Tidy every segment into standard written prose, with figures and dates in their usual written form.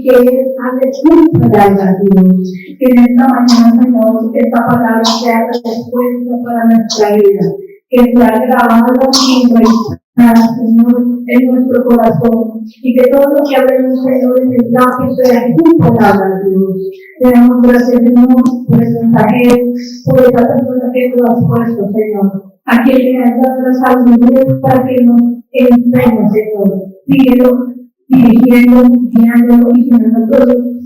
que hable tu palabra, Dios. Que en esta mañana, Señor, esta palabra sea respuesta para nuestra vida. Que sea grabada y registrada, Señor, en nuestro corazón. Y que todo lo que hablemos, Señor, en el lápiz sea tu palabra, Dios. Te damos gracias, Señor, por el mensaje, por esa persona que tú has puesto, Señor. A quien le has dado la sabiduría para que nos enseñe, Señor. Síguelo dirigiendo, guiándolo y llenando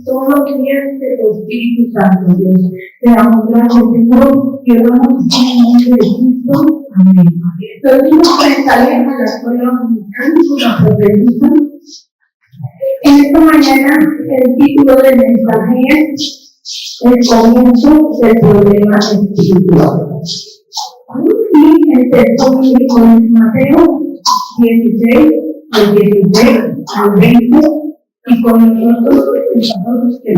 todo lo que viene de tu Espíritu Santo, Dios. Te damos gracias, Señor, y oramos en el nombre de Cristo. Amén. Los niños salen a la escuela dominical con la profecía. En esta mañana, el título del mensaje es El comienzo del problema espiritual. Y el texto bíblico es Mateo 16, del 16 al 20, y con nosotros empezamos que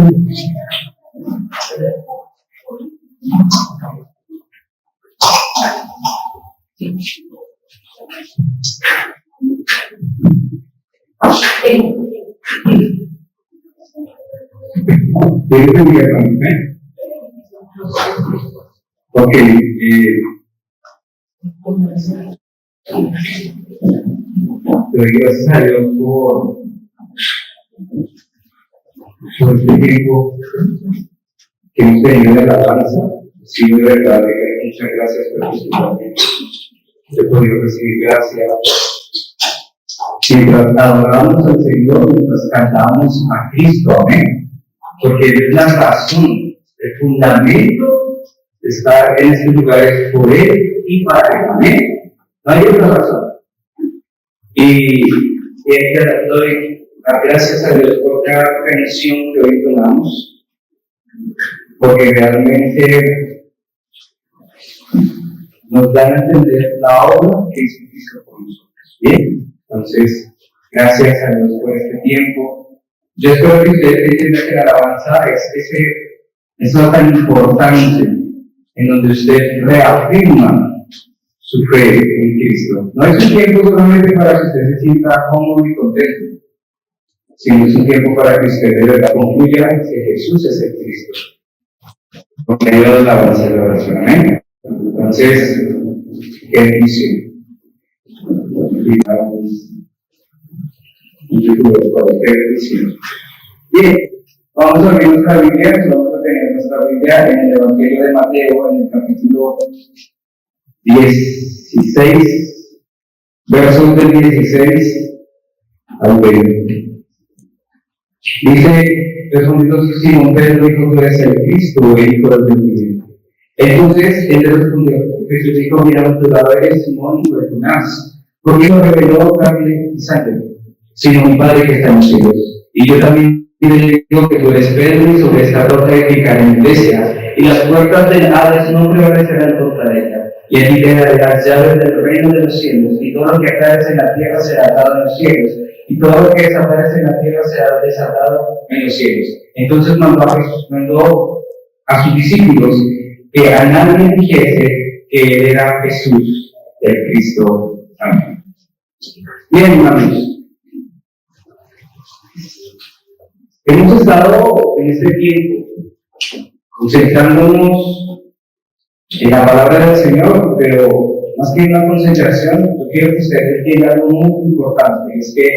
doy gracias a Dios por este tiempo que hemos tenido de alabanza. Sí, de verdad, muchas gracias por este tiempo. He podido recibir gracias. Mientras adoramos al Señor, mientras cantamos a Cristo, amén. Porque es la razón, el fundamento de estar en estos lugares por Él y para Él, amén. No hay otra razón. Y doy gracias a Dios por cada canción que hoy tomamos, porque realmente nos dan a entender la obra que hizo Cristo por nosotros. Bien, entonces, gracias a Dios por este tiempo. Yo espero que ustedes entiendan que la alabanza es eso tan importante en donde usted reafirma su fe en Cristo. No es un tiempo solamente para que usted se sienta cómodo y contento, sino es un tiempo para que usted de verdad concluya que Jesús es el Cristo. Porque hay la alabanza de la oración. Amén. Entonces, qué bendición. Bien, vamos a abrir nuestra Biblia. Vamos a tener nuestra Biblia en el Evangelio de Mateo, en el capítulo 16, versos del 16 al 20. Dice, respondió Simón Pedro, dijo: tú eres el Cristo, el Hijo del Dios viviente. Entonces él le respondió: Jesús dijo: bienaventurado eres Simón, hijo de Jonás, porque no reveló carne y sangre, sino mi Padre que está en los cielos. Y yo también te digo que tú eres Pedro, y sobre esta roca edificaré mi iglesia, y las puertas del Hades no prevalecerán contra ella. Y allí te daré las llaves del reino de los cielos, y todo lo que acaece en la tierra será atado en los cielos, y todo lo que desaparece en la tierra será desatado en los cielos. Entonces mandó a sus discípulos que a nadie dijese que él era Jesús, el Cristo. Amén. Bien, hermanos. Hemos estado en este tiempo concentrándonos en la palabra del Señor, pero más que una concentración, yo quiero que usted entienda algo muy importante: es que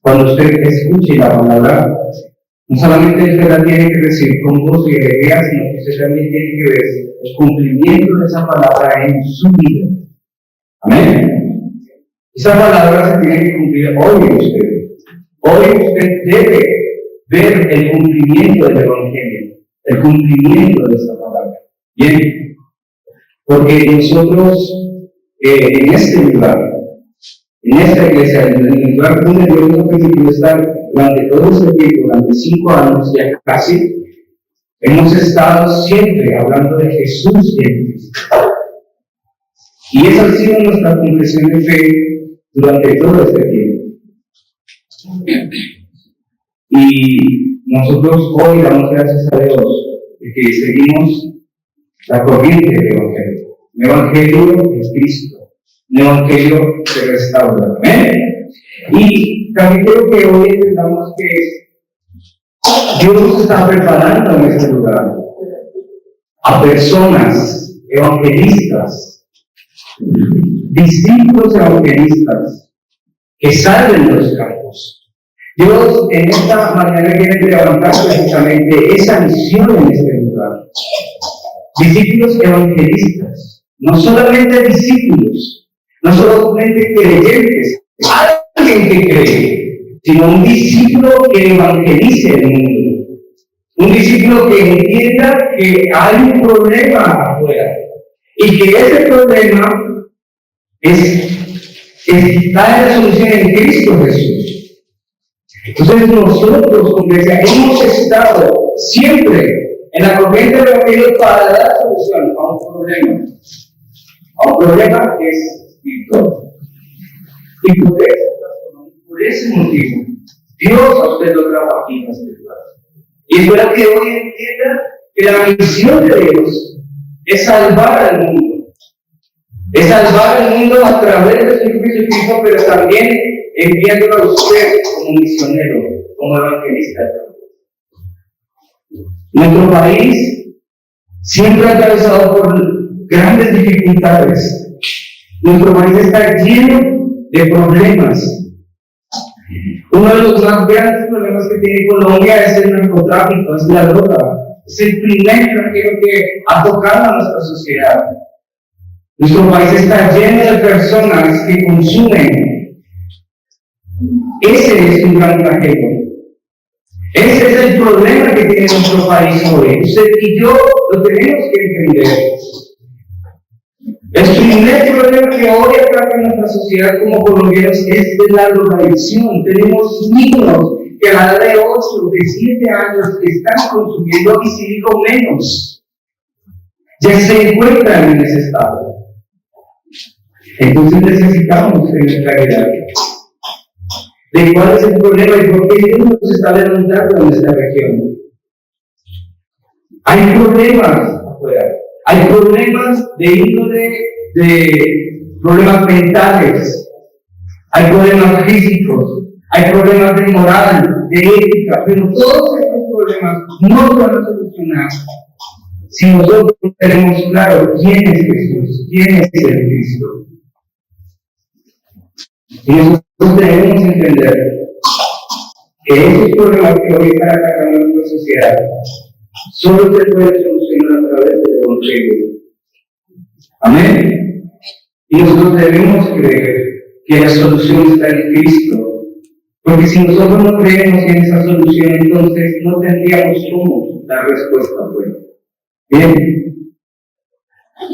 cuando usted escuche la palabra, no solamente usted la tiene que recibir con gozo y alegría, sino que usted también tiene que ver el cumplimiento de esa palabra en su vida. Amén. Esa palabra se tiene que cumplir hoy en usted. Hoy usted debe ver el cumplimiento del Evangelio, el cumplimiento de esta palabra. Bien, porque nosotros en este lugar, en esta iglesia, en el lugar donde Dios nos permitió estar durante todo este tiempo, durante 5 años ya casi, hemos estado siempre hablando de Jesús y de Cristo. Y esa ha sido nuestra confesión de fe durante todo este tiempo. Y nosotros hoy damos gracias a Dios de que seguimos la corriente del Evangelio. El Evangelio es Cristo. El Evangelio se restaura. ¿Eh? Y también creo que hoy entendamos que Dios está preparando en este lugar a personas evangelistas, discípulos evangelistas que salen de los campos. Dios en esta mañana quiere levantar precisamente esa misión en este lugar. Discípulos evangelistas, no solamente discípulos, no solamente creyentes, alguien que cree, sino un discípulo que evangelice el mundo. Un discípulo que entienda que hay un problema afuera y que ese problema está en la solución en Cristo Jesús. Entonces nosotros, como iglesia, hemos estado siempre en la corriente del Evangelio para dar solución a un problema que es espiritual. Y por ese motivo, Dios a usted lo trajo aquí en este lugar. Y espero que hoy entienda que la misión de Dios es salvar al mundo. Es salvar al mundo a través de su Jesucristo, pero también enviándolo a usted como misionero, como evangelista. Nuestro país siempre ha atravesado por grandes dificultades. Nuestro país está lleno de problemas. Uno de los más grandes problemas que tiene Colombia es el narcotráfico, es la droga. Es el primer flagelo que ha tocado a nuestra sociedad. Nuestro país está lleno de personas que consumen. Ese es un gran flagelo. Ese es el problema que tiene nuestro país hoy. Usted y yo lo tenemos que entender. El primer problema que hoy ataca a nuestra sociedad como colombianos es de la drogadicción. Tenemos niños que a la edad de 8, de 7 años están consumiendo, y si digo menos, ya se encuentran en ese estado. Entonces necesitamos tener claridad de cuál es el problema y por qué Dios nos está levantando en esta región. Hay problemas afuera. Hay problemas de índole, de problemas mentales, hay problemas físicos, hay problemas de moral, de ética, pero todos estos problemas no se van a solucionar si nosotros tenemos claro quién es Jesús, quién es el Cristo. Y nosotros debemos entender que esos problemas que hoy están atacando a nuestra sociedad solo se pueden solucionar a través del Evangelio. Amén. Y nosotros debemos creer que la solución está en Cristo. Porque si nosotros no creemos en esa solución, entonces no tendríamos cómo dar respuesta buena. Bien.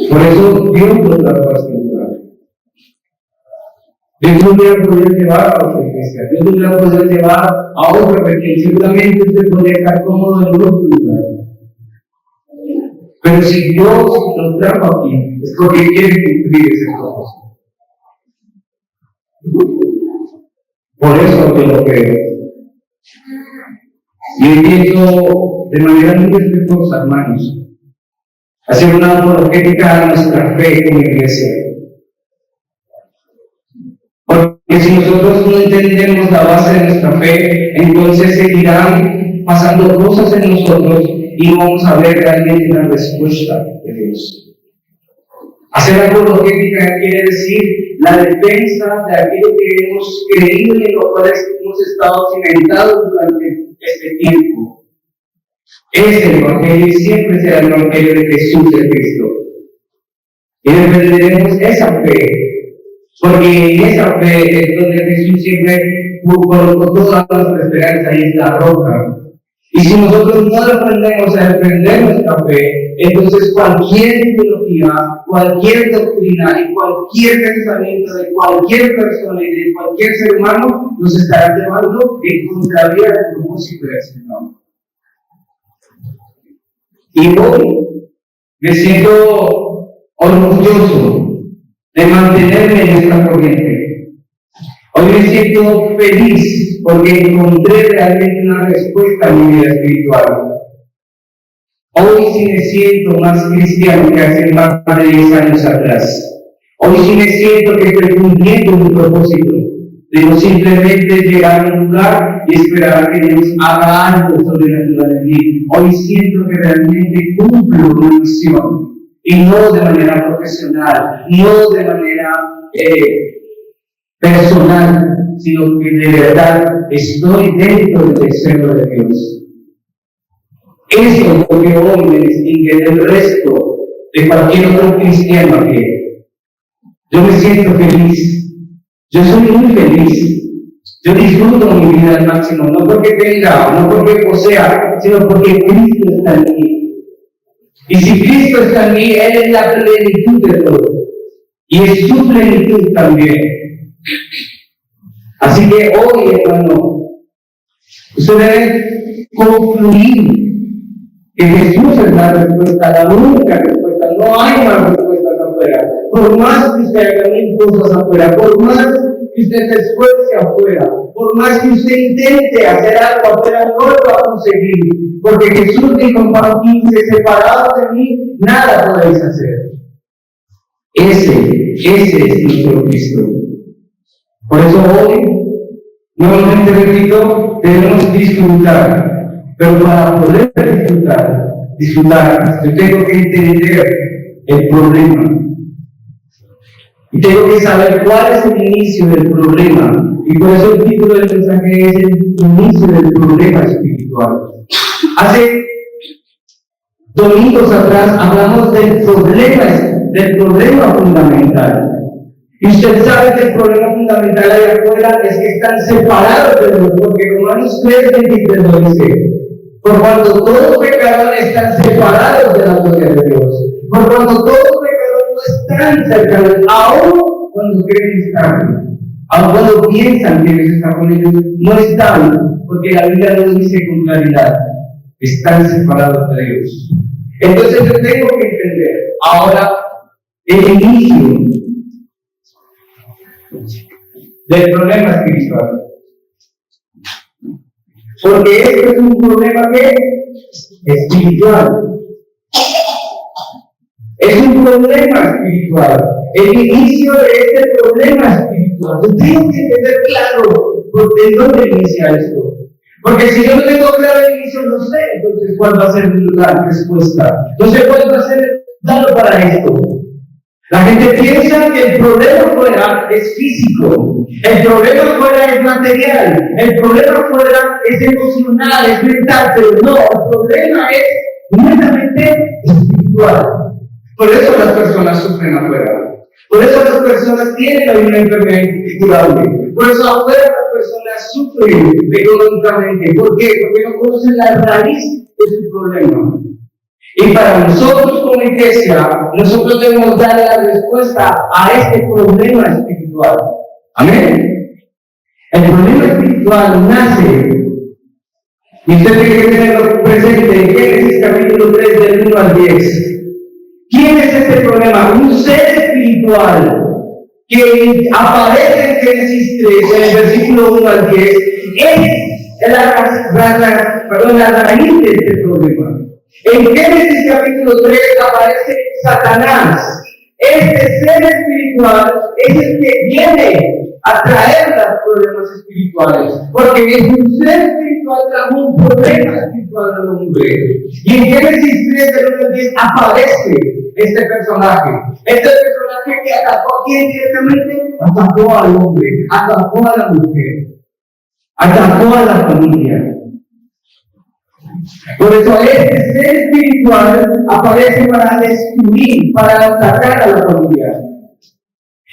Por eso Dios nos da paz en lugar. Dios no hubiera podido llevar a otra iglesia. Dios no hubiera podido llevar a otra región. Seguramente usted podría estar cómodo en otro lugar. Pero si Dios nos trajo aquí, es porque quiere cumplir ese propósito. Por eso yo lo creo. Y empiezo de manera muy respetuosa, hermanos, a hacer una apologética a nuestra fe como iglesia. Porque si nosotros no entendemos la base de nuestra fe, entonces seguirán pasando cosas en nosotros y no vamos a ver realmente una respuesta de Dios. Hacer apologética quiere decir la defensa de aquello que hemos creído y en lo cual hemos estado cimentados durante este tiempo. Es el Evangelio y siempre será el Evangelio de Jesús de Cristo. Y defenderemos esa fe, porque en esa fe es donde Jesús siempre colocó toda nuestra esperanza y es la roca. Y si nosotros no aprendemos a defender nuestra fe, entonces cualquier ideología, cualquier doctrina y cualquier pensamiento de cualquier persona y de cualquier ser humano nos estará llevando en contravía del propósito del Señor. Y hoy me siento orgulloso de mantenerme en esta corriente. Hoy me siento feliz porque encontré realmente una respuesta a mi vida espiritual. Hoy sí me siento más cristiano que hace más de 10 años atrás. Hoy sí me siento que estoy cumpliendo mi propósito. de no simplemente llegar a un lugar y esperar a que Dios haga algo sobrenatural en mí. Hoy siento que realmente cumplo una misión, y no de manera profesional, no de manera personal, sino que de verdad estoy dentro del deseo de Dios. Eso es lo que hoy me distingue del resto de cualquier otro cristiano que yo me siento feliz. Yo soy muy feliz. Yo disfruto mi vida al máximo, no porque tenga, no porque posea, sino porque Cristo está en mí. Y si Cristo está en mí, Él es la plenitud de todo. Y es su plenitud también. Así que hoy, hermano, usted debe concluir que Jesús es la respuesta, la única respuesta. No hay más respuestas afuera. Por más que usted haga mil cosas afuera, por más que usted se esfuerce afuera, por más que usted intente hacer algo afuera, no lo va a conseguir. Porque Jesús dijo en Juan 15, separados de mí, nada podéis hacer. Ese es nuestro Cristo. Por eso hoy, nuevamente repito, debemos disfrutar. Pero para poder disfrutar, yo tengo que entender el problema. Y tengo que saber cuál es el inicio del problema. Y por eso el título del mensaje es el inicio del problema espiritual. Hace domingos atrás hablamos del problema fundamental. Y usted sabe que el problema fundamental allá afuera es que están separados de Dios, porque Romanos 3:23 lo dice. Por cuanto todos pecadores están separados de la gloria de Dios. Por cuanto todos pecadores no están cerca de Dios, aún cuando creen estar. Aun cuando piensan que Dios está con ellos, no están, porque la Biblia lo dice con claridad. Están separados de Dios. Entonces yo tengo que entender ahora el inicio del problema espiritual. Porque esto es un problema que espiritual. Es un problema espiritual. El inicio de este problema espiritual. Yo tengo que tener claro de dónde inicia esto. Porque si yo no tengo claro el inicio, no sé entonces cuál va a ser la respuesta. No sé cuál va a ser el dado para esto. La gente piensa que el problema fuera es físico, el problema fuera es material, el problema fuera es emocional, es mental, pero no, el problema es netamente espiritual. Por eso las personas sufren afuera, por eso las personas tienen una enfermedad incurable, por eso afuera las personas sufren económicamente. ¿Por qué? Porque no conocen la raíz de su problema. Y para nosotros como iglesia, nosotros debemos darle la respuesta a este problema espiritual. Amén. El problema espiritual nace, y usted tiene que tenerlo presente en Génesis capítulo 3 del 1 al 10. ¿Quién es este problema? Un ser espiritual que aparece en Génesis 3, en el versículo 1 al 10, es la raíz de este problema. En Génesis capítulo 3 aparece Satanás. Este ser espiritual es el que viene a traer los problemas espirituales, porque es un ser espiritual trajo un problema espiritual al hombre. Y en Génesis 3 del 1 al 10 aparece este personaje que atacó a quién directamente, atacó al hombre, atacó a la mujer, atacó a la familia. Por eso este ser espiritual aparece para destruir, para atacar a la familia.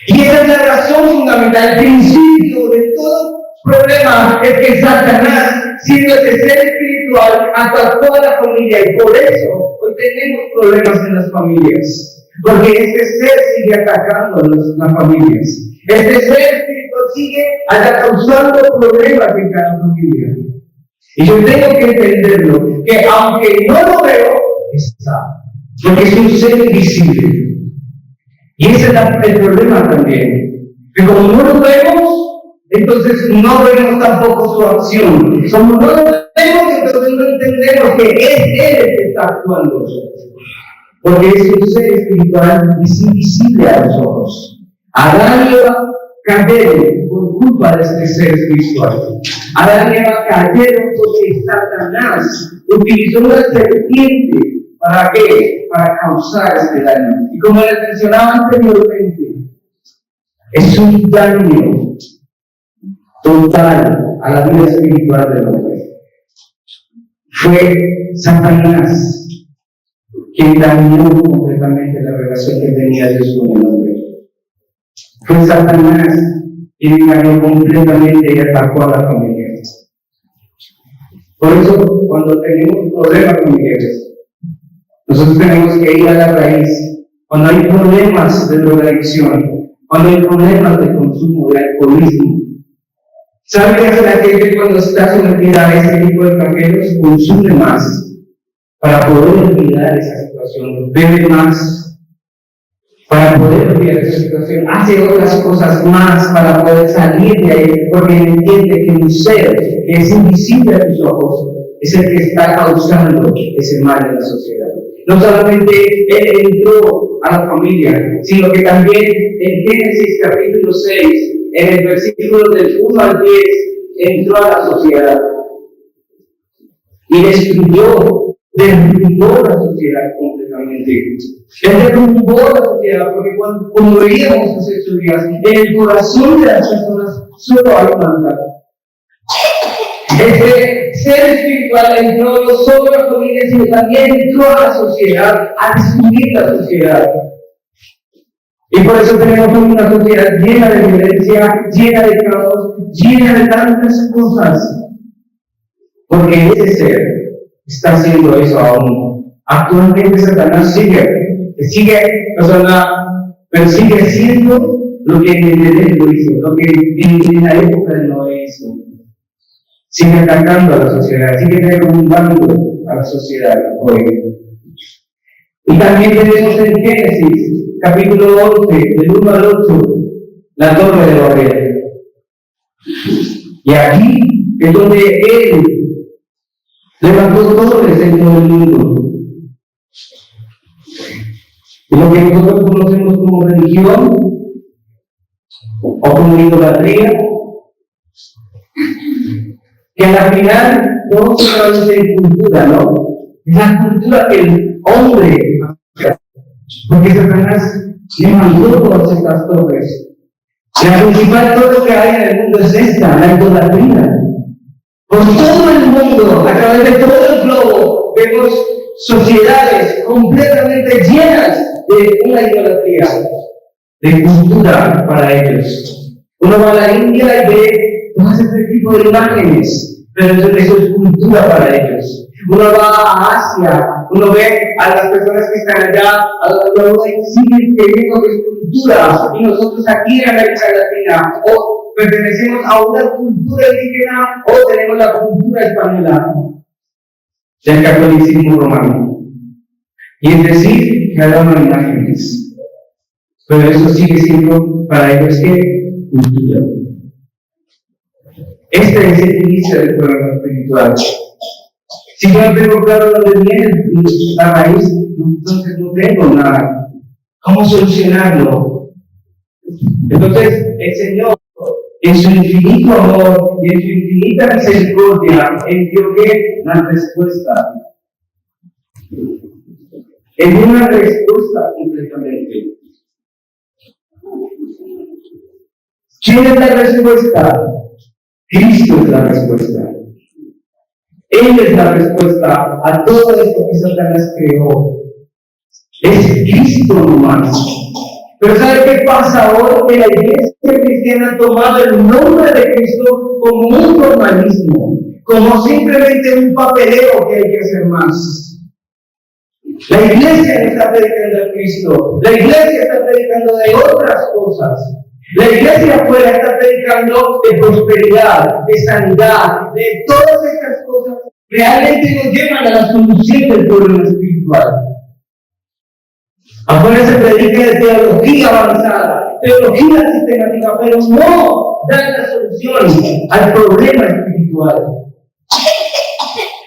Y esa es la razón fundamental, el principio de todo problema es que Satanás, siendo ese ser espiritual, atacó a la familia, y por eso hoy tenemos problemas en las familias. Porque este ser sigue atacando a las familias. Este ser espiritual sigue causando problemas en cada familia. Y yo tengo que entenderlo, que aunque no lo veo, está. Porque es un ser invisible. Y ese es el problema también. Que como no lo vemos, entonces no vemos tampoco su acción. Como no lo vemos, entonces no entendemos que es Él el que está actuando. Porque es un ser espiritual y es invisible a los ojos. Adán y Eva cayeron por culpa de este ser espiritual. Adán y Eva cayeron porque Satanás utilizó una serpiente. ¿Para qué? Para causar este daño. Y como les mencionaba anteriormente, es un daño total a la vida espiritual del hombre. Fue Satanás quien dañó completamente la relación que tenía Dios con el hombre. Fue Satanás quien engañó completamente y atacó a la familia. Por eso, cuando tenemos problemas familiares, nosotros tenemos que ir a la raíz. Cuando hay problemas de drogadicción, cuando hay problemas de consumo de alcoholismo, ¿sabe qué hace la gente cuando está sometida a ese tipo de paquetes? Consume más para poder olvidar esa situación, bebe más para poder olvidar esa situación, hace otras cosas más para poder salir de ahí, porque entiende que un ser que es invisible a tus ojos es el que está causando ese mal en la sociedad. No solamente él entró a la familia, sino que también en Génesis capítulo 6, en el versículo del 1 al 10, entró a la sociedad y destruyó, derrumbó la sociedad completamente. Él derrumbó la sociedad porque como veíamos hace 8 días, en el corazón de las personas solo hay maldad. Este ser espiritual entró no solo a la familia, sino también entró a la sociedad, a destruir la sociedad. Y por eso tenemos una sociedad llena de violencia, llena de caos, llena de tantas cosas. Porque ese ser está haciendo eso aún. Actualmente Satanás pero sigue siendo lo que en el Edén lo hizo, lo que en la época de Noé hizo. Sigue atacando a la sociedad, sigue derrumbando a la sociedad hoy. Y también tenemos en Génesis, capítulo 11, del 1 al 8, la torre de Babel. Y aquí es donde él levantó torres en todo el mundo. Y lo que nosotros conocemos como religión o como idolatría, que al final no solamente es cultura, ¿no? Es la cultura que el hombre, porque Satanás le mandó todas estas torres. La principal torre que hay en el mundo es esta, la idolatría. Por todo el mundo, a través de todo el globo, vemos sociedades completamente llenas de una idolatría, de cultura para ellos. Uno va a la India y ve todo ese tipo de imágenes, pero eso es cultura para ellos. Uno va a Asia, uno ve a las personas que están allá, a los globos y siguen creyendo que es cultura, y nosotros aquí en América Latina, o pertenecemos a una cultura indígena, o tenemos la cultura española del catolicismo romano. Y es decir, que hablamos imágenes. Pero eso sigue siendo para ellos que cultura. Este es el inicio del programa espiritual. Si yo no tengo claro dónde viene la raíz, entonces no tengo nada. ¿Cómo solucionarlo? Entonces, el Señor, en su infinito amor y en su infinita misericordia, envió que la respuesta. En una respuesta completamente. ¿Quién es la respuesta? Cristo es la respuesta. Él es la respuesta a todo esto que Satanás creó. Es Cristo nomás. Pero ¿sabe qué pasa ahora? Que la iglesia cristiana ha tomado el nombre de Cristo como un formalismo, como simplemente un papeleo que hay que hacer más. La iglesia no está predicando a Cristo, la iglesia está predicando de otras cosas. La iglesia afuera está predicando de prosperidad, de sanidad, de todas estas cosas que realmente nos llevan a la solución del problema espiritual. Afuera se predica de teología avanzada, teología sistemática, pero no da la solución al problema espiritual.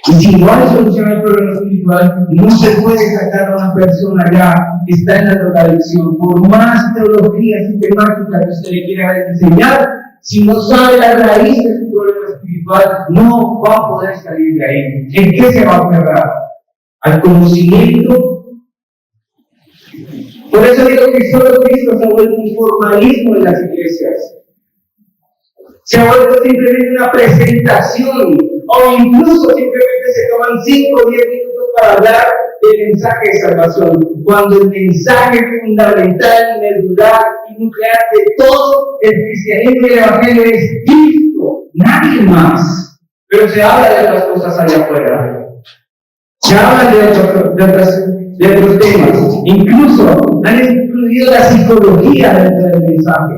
Y si no hay solución al problema espiritual, no se puede sacar a una persona ya que está en la drogadicción. Por más teología sistemática que usted le quiera enseñar, si no sabe la raíz de su problema espiritual, no va a poder salir de ahí. ¿En qué se va a aferrar? ¿Al conocimiento? Por eso digo que solo Cristo se ha vuelto un formalismo en las iglesias. Se ha vuelto simplemente una presentación, o incluso simplemente se toman 5 o 10 minutos para hablar del mensaje de salvación, cuando el mensaje fundamental, medular y nuclear de todo el cristianismo y el evangelio es Cristo, nadie más. Pero se habla de otras cosas allá afuera, se habla de otros temas, incluso han incluido la psicología dentro del mensaje.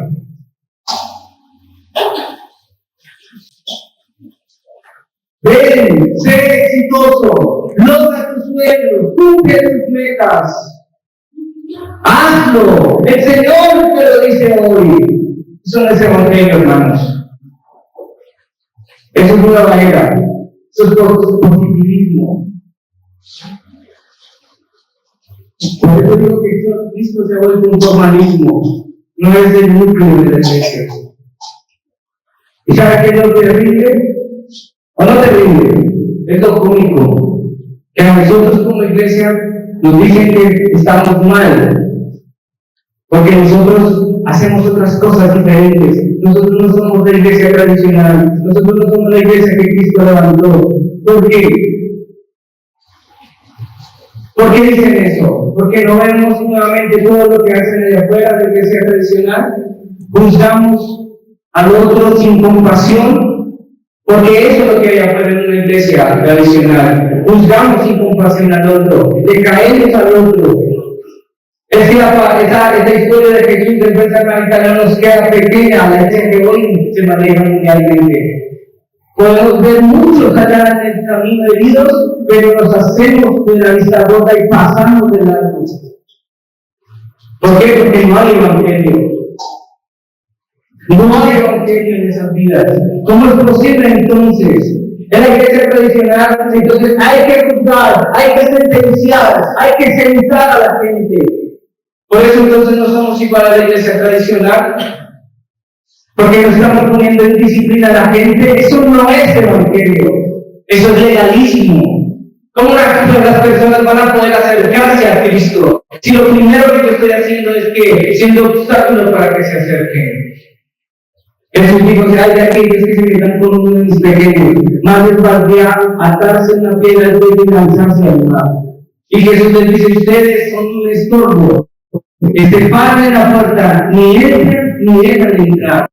Ven, sé exitoso, logra tus sueños, cumple tus metas. Hazlo, el Señor te lo dice hoy. Eso no es evangelio, hermanos. Eso es una barrera, eso es positivismo. Por eso digo que Cristo se ha vuelto un formalismo, no es el núcleo de la iglesia. ¿Y sabe qué es lo terrible? ¿O no terrible? Es lo cómico, que a nosotros como iglesia nos dicen que estamos mal, porque nosotros hacemos otras cosas diferentes. Nosotros no somos la iglesia tradicional, nosotros no somos la iglesia que Cristo levantó. ¿Por qué? ¿Por qué dicen eso? Porque no vemos nuevamente todo lo que hacen allá afuera de la iglesia tradicional, juzgamos al otro sin compasión. Porque eso es lo que hay afuera en una iglesia tradicional. Juzgamos sin compasión al otro, le caemos al otro. Esta historia de Jesús del buen samaritano nos queda pequeña, la idea que hoy se maneja mundialmente. Podemos ver muchos allá en el camino heridos, pero nos hacemos con la vista rota y pasamos de largo. ¿Por qué? Porque no hay evangelio. No hay evangelio en esas vidas. ¿Cómo es posible entonces? En la iglesia tradicional, entonces hay que juzgar, hay que sentenciar, hay que sentar a la gente. Por eso entonces no somos igual a la iglesia tradicional, porque nos estamos poniendo en disciplina a la gente. Eso no es evangelio, eso es legalismo. ¿Cómo las personas van a poder acercarse a Cristo si lo primero que yo estoy haciendo es que siendo obstáculo para que se acerquen? Jesús dijo que hay de aquellos que se metan con uno de mis pequeños, más les valdría atarse una piedra al cuello y lanzarse al mar. Y Jesús les dice: ustedes son un estorbo, que se paran en la puerta, ni entran ni dejan de entrar.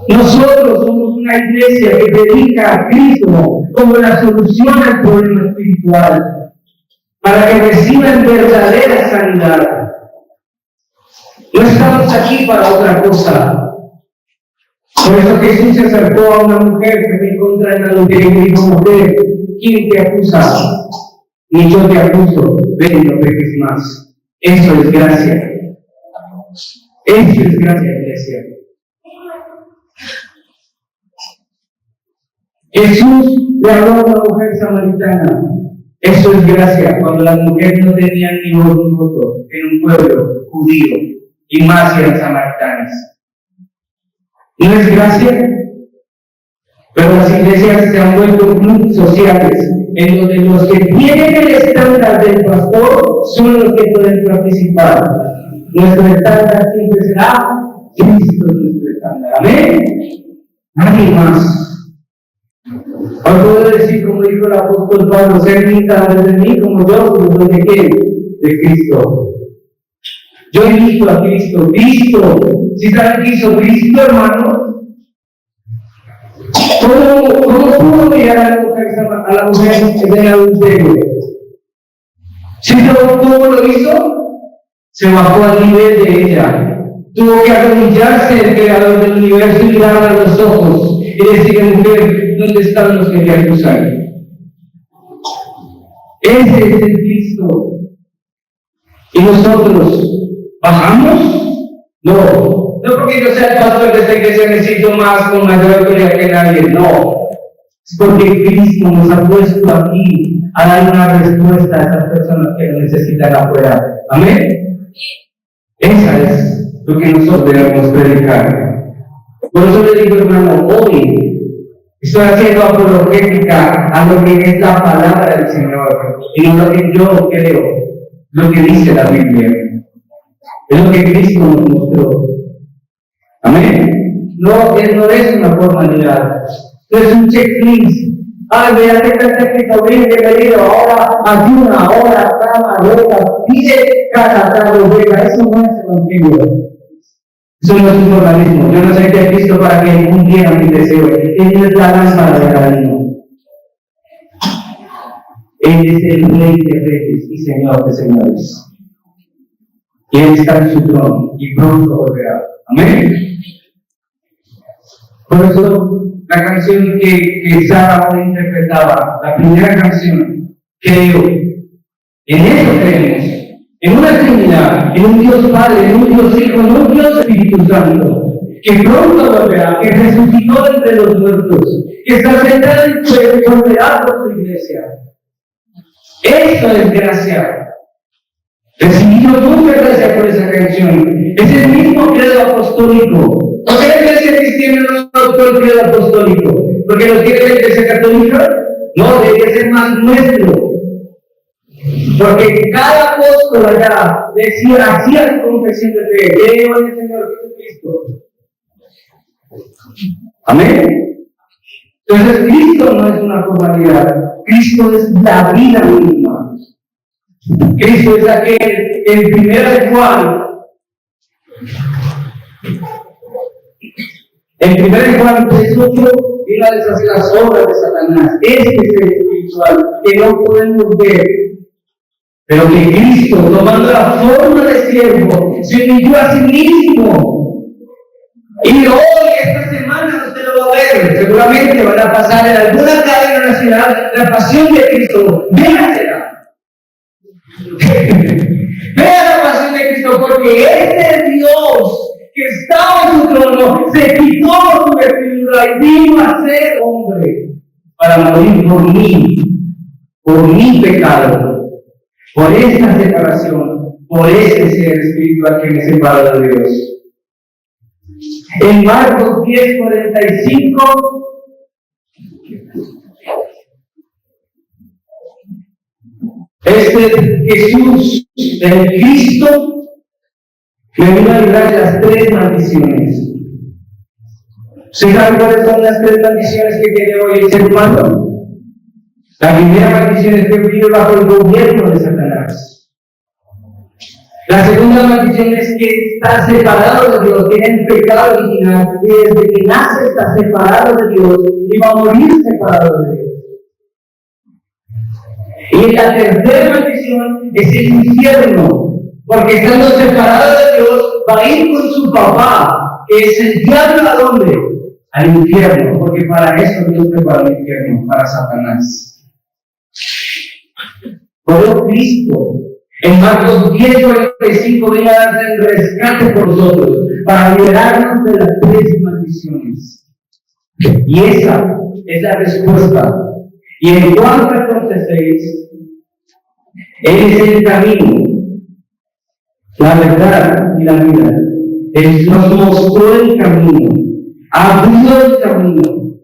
Nosotros somos una iglesia que predica a Cristo como la solución al problema espiritual, para que reciban verdadera sanidad. No estamos aquí para otra cosa. Por eso Jesús se acercó a una mujer que se encontraba en adulterio y dijo: mujer, ¿quién te acusa? Ni yo te acuso, ven y no peques más. Eso es gracia. Eso es gracia, iglesia. Jesús le habló a una mujer samaritana. Eso es gracia, cuando las mujeres no tenían ni voz ni voto en un pueblo judío, y más si eran samaritanas. ¿No es gracia? Pero las iglesias se han vuelto clubes sociales, en donde los que tienen el estándar del pastor son los que pueden participar. Nuestro estándar siempre será Cristo, nuestro estándar. Amén. Nadie más. Hoy puedo decir, como dijo el apóstol Pablo: ser imitadores de mí como yo soy de quién? De Cristo. Yo imito a Cristo. Cristo. ¿Sí saben qué hizo Cristo, hermano? ¿Cómo pudo mirar a la mujer en el adulterio? ¿Sí cómo lo hizo? Se bajó al nivel de ella. Tuvo que arrodillarse el creador del universo y mirar a los ojos y decirle: mujer, ¿dónde están los que te acusan? Ese es el Cristo. ¿Y nosotros bajamos? No porque yo sea el pastor de esta iglesia necesito más con mayor autoridad que nadie. No. Es porque Cristo nos ha puesto aquí a dar una respuesta a esas personas que lo necesitan afuera. Amén. Esa es lo que nosotros debemos predicar. Por eso le digo, hermano, hoy estoy haciendo apologética a lo que es la palabra del Señor y no lo que yo creo, lo que dice la Biblia. Es lo que Cristo nos mostró. Amén. No es una formalidad, no es un checklist. Ay, vea que está escrito bien, bienvenido, ahora ayuna, ahora cama, ropa, pide cada trago, llega. Eso no es evangelio. Eso no es un formalismo. Yo no sé qué he visto para que cumpliera mi deseo. Él es la lámpara de cada niño. Él es el Rey de Reyes y Señor de Señores. Y Él está en su trono y pronto volverá. Amén. Por eso, la canción que Sara hoy interpretaba, la primera canción, creo, en eso creemos, en una Trinidad, en un Dios Padre, en un Dios Hijo, en un Dios Espíritu Santo, que pronto volverá, que resucitó entre los muertos, que está sentado en su y volverá por su iglesia. Eso es gracia. Recibimos mucha gracia por esa canción. Es el mismo credo apostólico. ¿Por qué la iglesia cristiana no adoptó el credo apostólico? ¿Porque lo tiene la iglesia católica? No, debe ser más nuestro. Porque cada apóstol allá decía, hacía su confesión de fe, creo en el Señor Jesucristo. Amén. Entonces, Cristo no es una formalidad, Cristo es la vida misma. Cristo es aquel, en 1 Juan, en 1 Juan 3:8, viene a deshacer las obras de Satanás. Este es el espiritual que no podemos ver, pero que Cristo, tomando la forma de siervo, se humilló a sí mismo. Y hoy, esta semana, usted lo va a ver. Seguramente van a pasar en alguna cadena nacional la pasión de Cristo. Véasela. Vea la pasión de Cristo, porque este Dios que estaba en su trono se quitó su vestidura y vino a ser hombre para morir por mi pecado, por esta separación, por ese ser espiritual que me separa de Dios. En Marcos 10:45, Jesús, el Cristo, me vino a librar de las 3 maldiciones. ¿Se saben cuáles son las 3 maldiciones que tiene hoy el ser humano? La primera maldición es que vive bajo el gobierno de Satanás. La segunda maldición es que está separado de Dios, tiene el pecado original, y desde que nace está separado de Dios y va a morir separado de Dios. Y la tercera maldición es el infierno, porque estando separado de Dios va a ir con su papá, que es el diablo. ¿A dónde? Al infierno, porque para eso Dios preparó el infierno, para Satanás. Por eso Cristo en Marcos 10:45 viene a darse el rescate por nosotros, para liberarnos de las 3 maldiciones. Y esa es la respuesta. Y en Juan 14:6, Él es el camino, la verdad y la vida. Él nos mostró el camino, abrió el camino.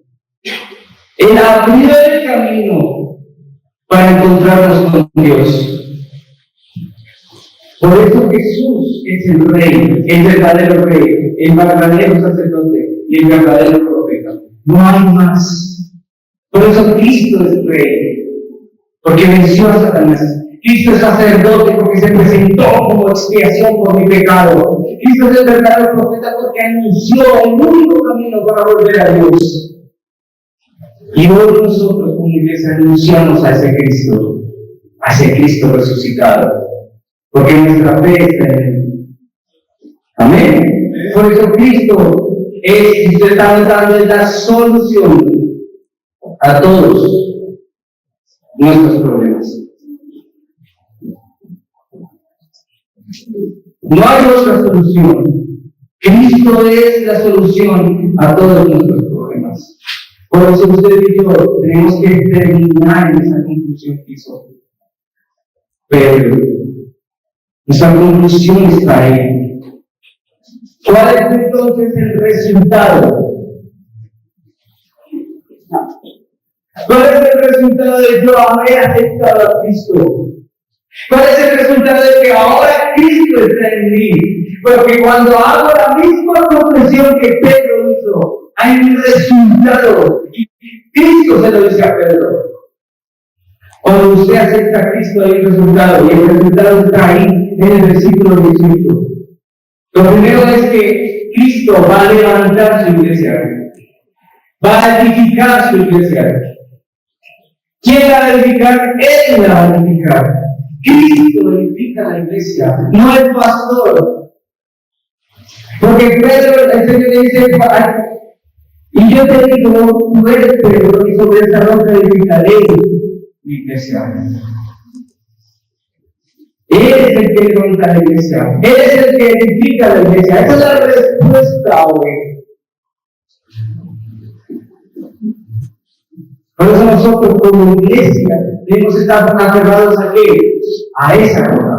Él abrió el camino para encontrarnos con Dios. Por eso Jesús es el Rey, el verdadero Rey, el verdadero sacerdote y el verdadero profeta. No hay más. Por eso Cristo es Rey, porque venció a Satanás. Cristo es sacerdote porque se presentó como expiación por mi pecado. Cristo es el verdadero profeta porque anunció el único camino para volver a Dios. Y hoy nosotros como iglesia anunciamos a ese Cristo resucitado. Porque nuestra fe está en Él. Amén. Por eso Cristo es, y usted está dando la solución a todos nuestros problemas. No hay otra solución. Cristo es la solución a todos nuestros problemas. Por eso usted y yo tenemos que terminar en esa conclusión que hizo Pedro. Nuestra conclusión está ahí. ¿Cuál es entonces el resultado? ¿Cuál es el resultado de yo haber aceptado a Cristo? ¿Cuál es el resultado de que ahora Cristo está en mí? Porque cuando hago la misma confesión que Pedro hizo, hay un resultado. Y Cristo se lo dice a Pedro. Cuando usted acepta a Cristo hay un resultado. Y el resultado está ahí en el versículo 18. Lo primero es que Cristo va a levantar su iglesia. Va a edificar su iglesia. ¿Quién la va a edificar? Él la va a edificar. Cristo edifica la iglesia, no el pastor. Porque Pedro, el Señor le dice, y yo te digo, tú eres Pedro, y sobre esa roca edificaré mi iglesia. Él es el que levanta la iglesia, Él es el que edifica la iglesia. Esa es la respuesta hoy. Por eso nosotros como iglesia debemos estar aferrados a qué? A esa roca.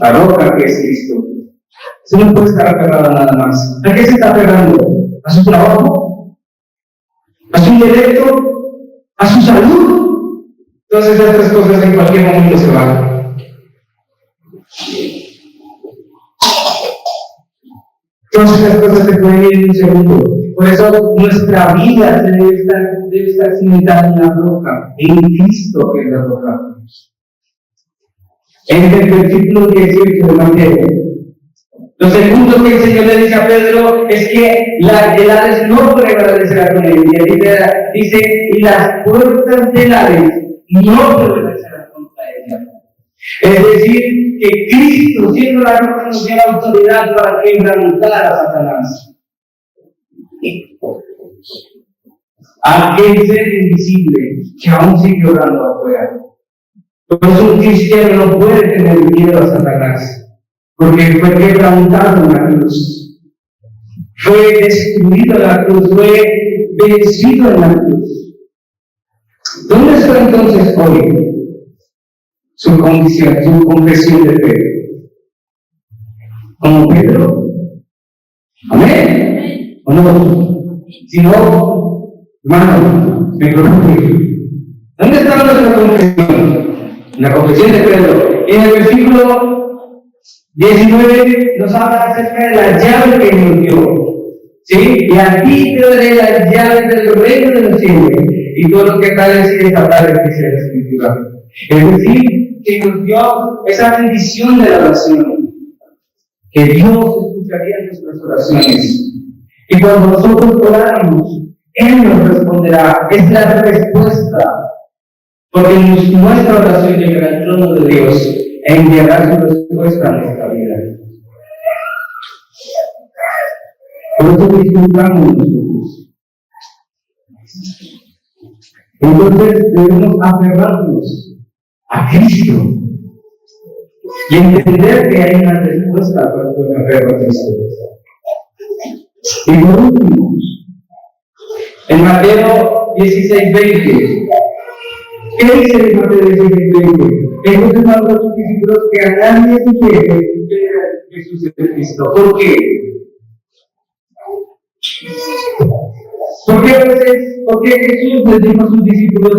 La roca que es Cristo. Usted no puede estar aferrado a nada más. ¿A qué se está aferrando? ¿A su trabajo? ¿A su intelecto? ¿A su salud? Entonces estas cosas en cualquier momento se van. Entonces las cosas se pueden ir en un segundo. Por eso nuestra vida debe estar cimentada en la roca, en Cristo que es la roca. En el versículo 18 de Mateo. Lo segundo que el Señor le dice a Pedro es que el Hades no prevalecerá con él. Y dice, y las puertas del Hades no prevalecerán contra ella. Es decir, que Cristo, siendo la roca, nos dio la autoridad para quebrantar a Satanás. Aquel ser invisible que aún sigue orando afuera. Por eso un cristiano no puede tener miedo a Satanás, porque fue quebrantado en la cruz, fue destruido en la cruz, fue vencido en la cruz. ¿Dónde está entonces hoy su condición, su confesión de fe? ¿Como Pedro? ¿Amén? ¿O no? Si no, hermano, me preocupe. ¿Dónde está nuestra confesión? La confesión de Pedro. En el versículo 19 nos habla acerca de la llave que nos dio. ¿Sí? Y aquí te daré las llaves del reino de los cielos. Y todo lo que acaba de decir es hablar de que sea la escritura. Es decir, que nos dio esa bendición de la oración. Que Dios escucharía nuestras oraciones. Y cuando nosotros oramos, Él nos responderá. Es la respuesta. Porque nuestra oración llegará al trono de Dios e enviará su respuesta a nuestra vida. Por eso disfrutamos nosotros. Entonces debemos aferrarnos a Cristo y entender que hay una respuesta cuando me aferro a Cristo. Y por último, en Mateo 16:20, ¿qué dice en Mateo 16:20? Entonces mandó a sus discípulos que a nadie dijera que Jesús es el Cristo. ¿Por qué? ¿Por qué Jesús les dijo a sus discípulos,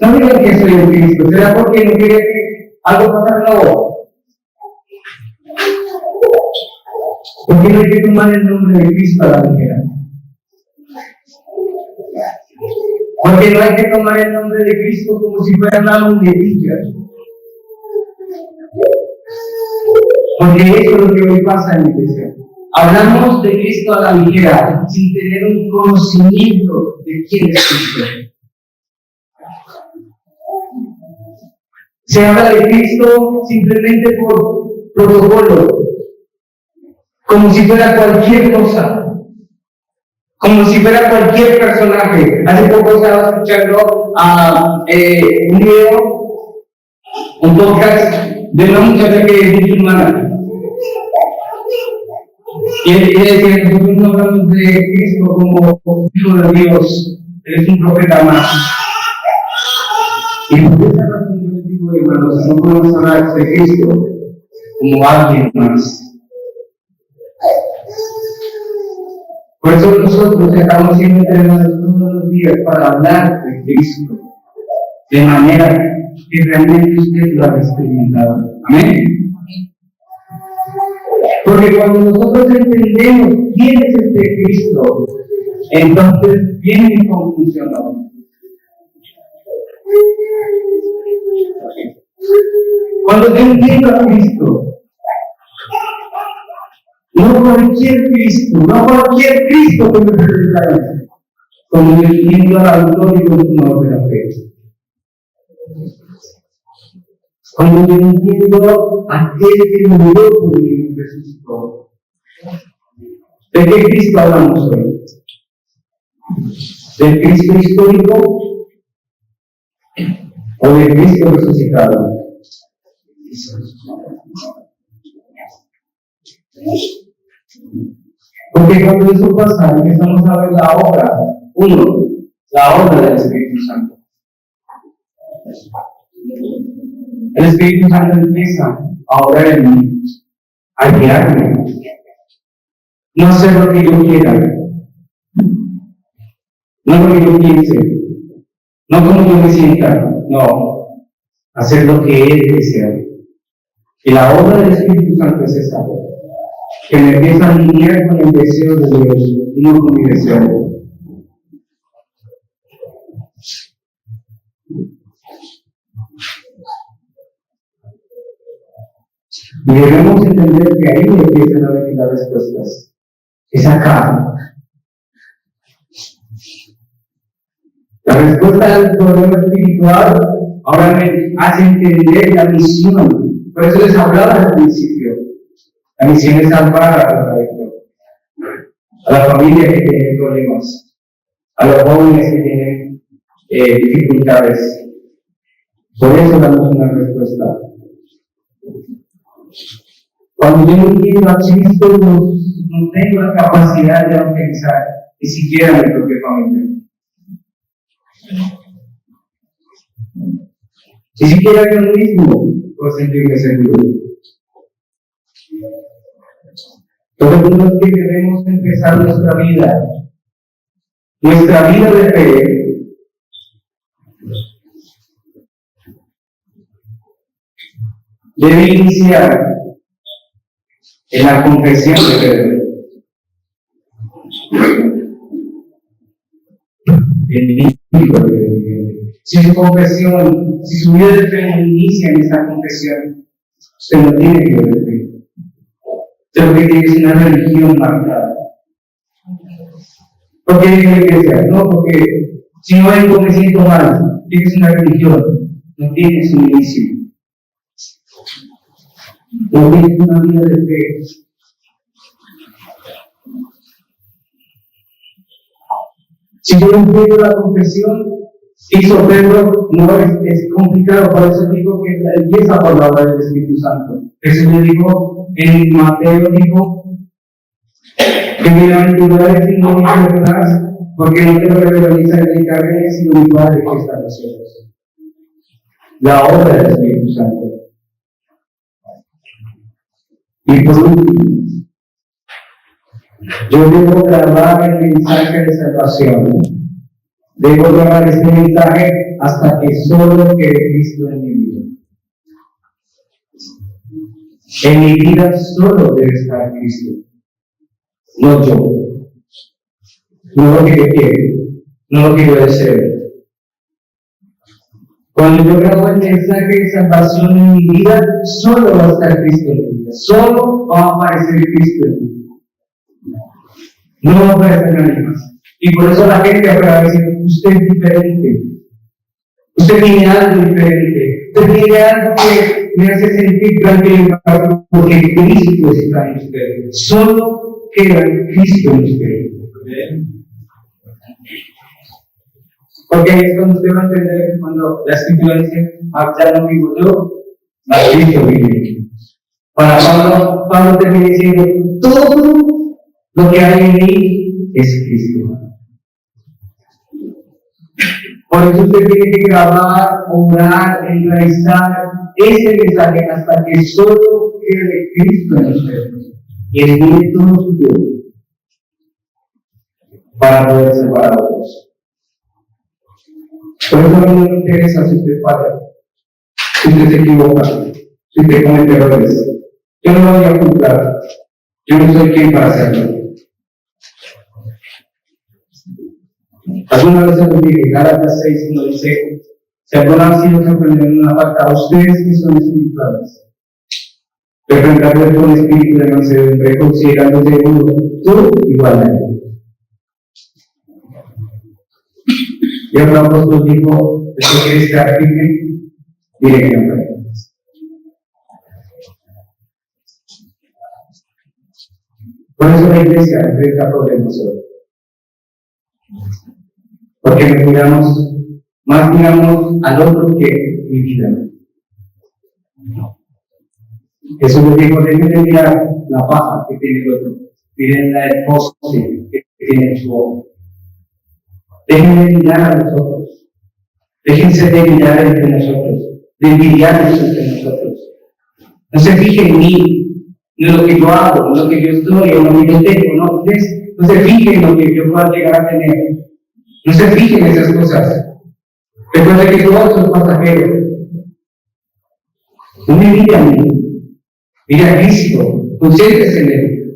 no digan que soy el Cristo? ¿Será porque no quiere que algo pasara? No. Porque no hay que tomar el nombre de Cristo a la ligera. Porque no hay que tomar el nombre de Cristo como si fuera una muletilla. Porque eso es lo que hoy pasa en la iglesia. Hablamos de Cristo a la ligera, sin tener un conocimiento de quién es Cristo. Se habla de Cristo simplemente por protocolo, como si fuera cualquier cosa, como si fuera cualquier personaje. Hace poco estaba escuchando un video, un podcast de una muchacha que es musulmana. Y decir, nosotros no hablamos de Cristo como Hijo de Dios, Él es un profeta más. Y por esa razón yo les digo, hermanos, no podemos hablar de Cristo como alguien más. Por eso nosotros estamos siempre entrenando todos los días para hablar de Cristo, de manera que realmente usted lo ha experimentado. Amén. Porque cuando nosotros entendemos quién es este Cristo, entonces viene mi conclusión. Cuando yo entiendo a Cristo, no cualquier Cristo que me presenta, como yo entiendo al autor y consumador de la fe. Cuando yo entiendo a aquel que murió por mí y resucitó. ¿De qué Cristo hablamos hoy? ¿Del Cristo histórico o del Cristo resucitado? Porque cuando eso pasa, empezamos a ver la obra del Espíritu Santo. El Espíritu Santo empieza a obrar en mí, a guiarme, no hacer lo que yo quiera, no lo que yo piense, no como yo me sienta, no, hacer lo que Él desea. Y la obra del Espíritu Santo es esa, que me empieza a alinear con el deseo de Dios y no con mi deseo. Y debemos entender que ahí empiezan a venir las respuestas. Es acá. La respuesta al problema espiritual ahora me hace entender la misión. Por eso les hablaba al principio. La misión es salvar a la familia que tiene problemas, a los jóvenes que tienen dificultades. Por eso damos una respuesta. Cuando yo no entiendo a Cristo, no tengo la capacidad de evangelizar ni siquiera a mi propia familia. Ni siquiera yo mismo puedo sentirme seguro. Todo el mundo que debemos empezar nuestra vida de fe, debe iniciar en la confesión de Pedro. Si su confesión, si su vida de fe no inicia en esta confesión, usted no tiene vida de fe. Usted lo que tiene es una religión marcada. ¿Por qué dice la iglesia? No, porque si no vengo me siento mal. Tienes una religión, no tienes un inicio. No tienes una vida de fe. Si yo entiendo la confesión, hizo Pedro, no es complicado, por eso digo que empieza por la obra del Espíritu Santo. Jesús le dijo, en Mateo dijo, que bienaventurado y no perderás, porque no te lo revela el carne, sino mi Padre que está en los cielos. La obra del Espíritu Santo. Y por último, yo debo grabar el mensaje de salvación. Debo grabar este mensaje hasta que solo quede Cristo en mi vida. En mi vida solo debe estar Cristo, no yo, no lo que yo quiero, no lo que yo deseo. Cuando yo grabo el mensaje de salvación en mi vida, solo va a estar Cristo en mi vida, solo va a aparecer Cristo en mi vida. No va a aparecer nadie más. Y por eso la gente va a decir, usted es diferente. Usted tiene algo diferente. Usted tiene algo que me hace sentir tranquilo porque Cristo está en usted. Solo queda Cristo en usted. Porque es cuando usted va a entender cuando la Escritura dice, ya no vivo yo, mas Cristo vive. Para Pablo termina diciendo, todo Lo que hay en mí es Cristo. Por eso usted tiene que grabar, orar, enraizar ese mensaje hasta que solo quede Cristo en usted. Y el todo suyo para poder salvar a otros. Por eso no me interesa si usted falla, si usted se equivoca, si usted comete errores. Yo no lo voy a juzgar. Yo no soy quien para hacerlo. Alguna vez se lo dije, Gálatas 6:1 dice: si alguna han sido sorprendidos en una falta, a ustedes que son espirituales, refrendarles con espíritu de mansedumbre, considerándose uno, tú igual a él. Y el apóstol dijo: ¿esto quieres estar firme? Dile que no. Por eso la iglesia enfrenta problemas hoy. Porque más miramos al otro que mi vida. Jesús le dijo: dejen de mirar la paja que tiene el otro, miren el poste que tiene su ojo. Dejen de mirar a los otros, déjense de mirar entre nosotros, de envidiarnos entre nosotros. No se fijen en mí, en lo que yo hago, en lo que yo estoy, en lo que yo tengo, no se fijen en lo que yo pueda llegar a tener. No se fijen en esas cosas. Recuerden que todos son pasajeros. No me mire a mí, mire a Cristo, concéntrese en Él.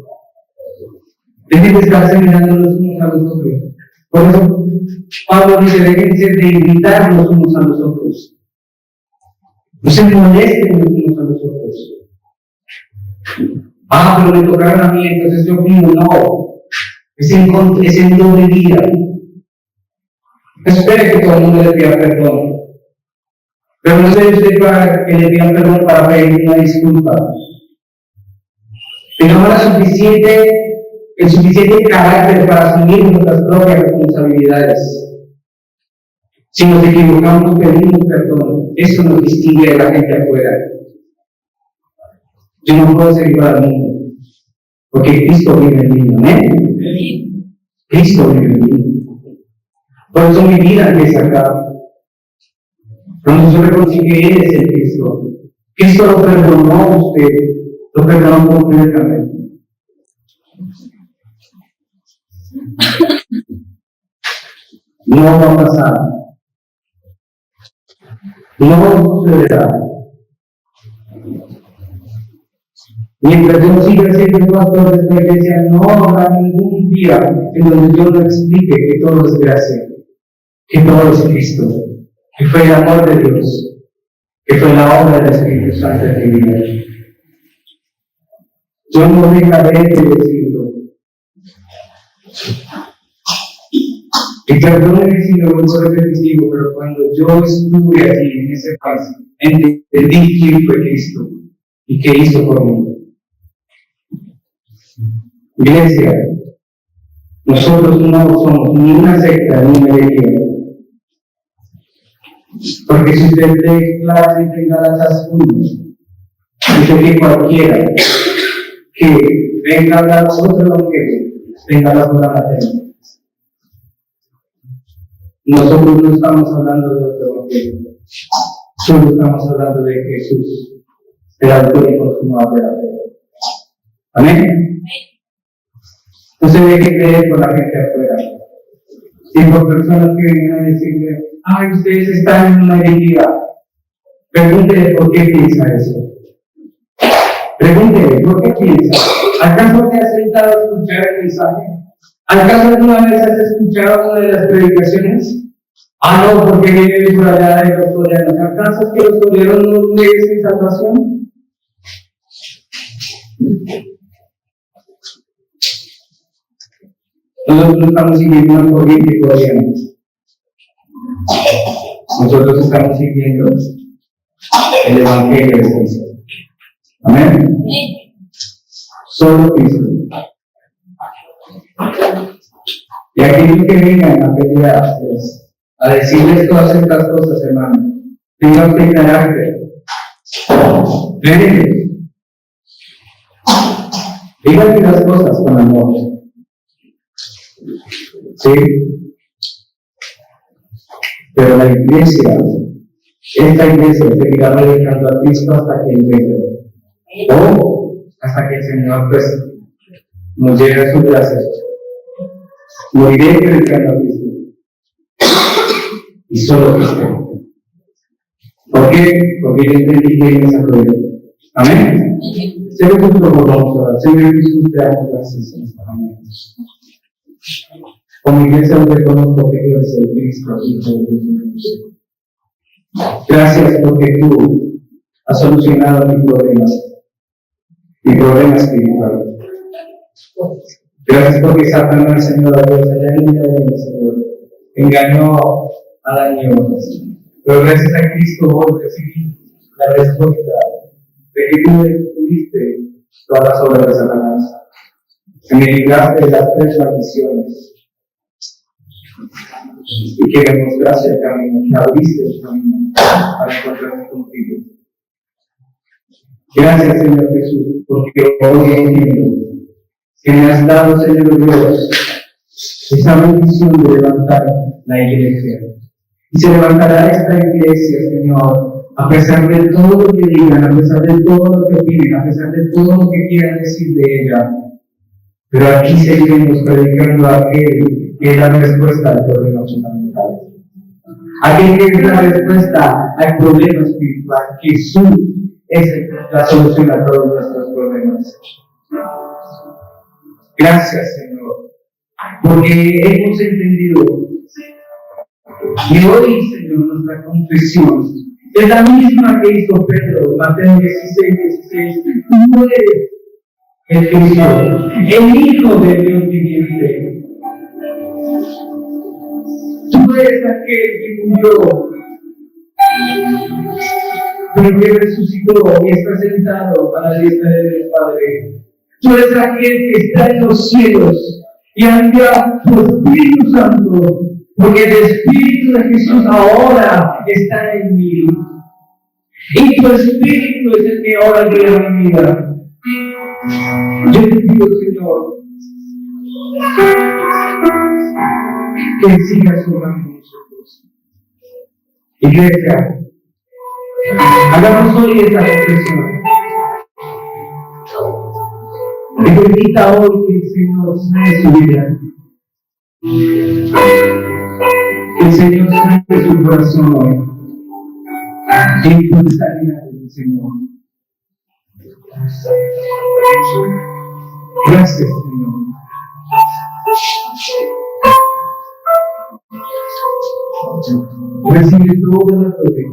Dejen de estarse mirando los unos a los otros. Por eso Pablo dice: déjense de invitar los unos a los otros. No se molesten los unos a los otros. Pero me tocaron a mí, entonces yo opino. No, es en doble vida. Espere que todo el mundo le pida perdón. Pero no sé usted para que le pidan perdón para pedir una disculpa. Tengamos el suficiente carácter para asumir nuestras propias responsabilidades. Si nos equivocamos, pedimos perdón. Eso nos distingue de la gente afuera. Yo no puedo seguir para el mundo, porque Cristo vive en mí. Amén. Cristo vive en mí. Por eso mi vida empieza acá. Cuando yo reconocí que Él es el Cristo. Cristo lo perdonó a usted, lo perdonó completamente. No va a pasar. No sucederá. Mientras yo siga siendo pastor de esta iglesia, no habrá ningún día en donde yo no explique que todo es gracia, que todo es Cristo, que fue el amor de Dios, que fue la obra del Espíritu Santo en mi vida. Yo no dejaré de decirlo. Y perdónenme si me vuelvo repetitivo, pero cuando yo estuve allí en ese país, entendí quién fue Cristo y qué hizo por mí. Iglesia, nosotros no somos ni una secta ni una religión. Porque si usted lee clases de Gálatas 1, dice que cualquiera que venga a hablar otro evangelio, venga a hablar por la materia. Nosotros no estamos hablando de otro evangelio, solo estamos hablando de Jesús, el autor y consumador de la fe. Amén. No se deje creer por la gente afuera. Y por personas que vienen a decirle: ustedes están en una herejía. Pregúntele por qué piensa eso. Pregúntele por qué piensa. ¿Acaso te has sentado a escuchar el mensaje? ¿Acaso alguna vez has escuchado una de las predicaciones? No, porque viene por allá de los coreanos. ¿Acaso es que los coreanos no merecen salvación? Nosotros no estamos siguiendo una corriente coreana. Nosotros estamos siguiendo el Evangelio de Cristo. Amén. Solo Cristo. Y aquellos que vengan a pelear, a decirles todas estas cosas, hermano, tengan este carácter. Créanme. Díganle las cosas con amor. ¿Sí? Pero la iglesia, esta iglesia seguirá predicando a Cristo hasta que Él venga. O hasta que el Señor pues, nos llegue a su gracia. Moriré predicando a Cristo. Y solo Cristo. ¿Por qué? Porque yo entendí que Él me sacó de él. Amén. Señor Jesús, vamos a orar. Señor Jesús, te damos gracias en esta mañana. Como iglesia reconozco que tú eres el Cristo, Hijo de Dios. Gracias porque tú has solucionado mi problema espiritual. Gracias porque Satanás, Señor Dios, allá en el Señor, engañó a Daniel. Pero gracias a Cristo vos recibí la respuesta de que tú destruiste todas las obras de Satanás. Que me libraste de las 3 maldiciones. Y que me mostraste el camino, que abriste el camino para encontrarme contigo. Gracias, Señor Jesús, porque hoy entiendo que me has dado, Señor Dios, esa bendición de levantar la iglesia. Y se levantará esta iglesia, Señor, a pesar de todo lo que digan, a pesar de todo lo que opinen, a pesar de todo lo que quieran decir de ella. Pero aquí seguiremos predicando a aquel que es la respuesta al problema fundamental. Aquel que es la respuesta al problema espiritual. Jesús es la solución a todos nuestros problemas. Gracias, Señor, porque hemos entendido. Y hoy, Señor, nuestra confesión es la misma que hizo Pedro, Mateo 16:16. Tú eres el Cristo, el Hijo de Dios viviente. Tú eres aquel que murió, pero que resucitó y está sentado a la diestra del Padre. Tú eres aquel que está en los cielos y envía tu Espíritu Santo, porque el Espíritu de Jesús ahora está en mí. Y tu Espíritu es el que ahora guía mi vida. Yo te pido, Señor, que sigas orando con nosotros. Iglesia, hagamos hoy esta confesión. Y permita hoy que el Señor sane su vida. Que el Señor sane su corazón hoy. Y impulsa la vida del Señor. Gracias, Señor. Recibe toda la gloria.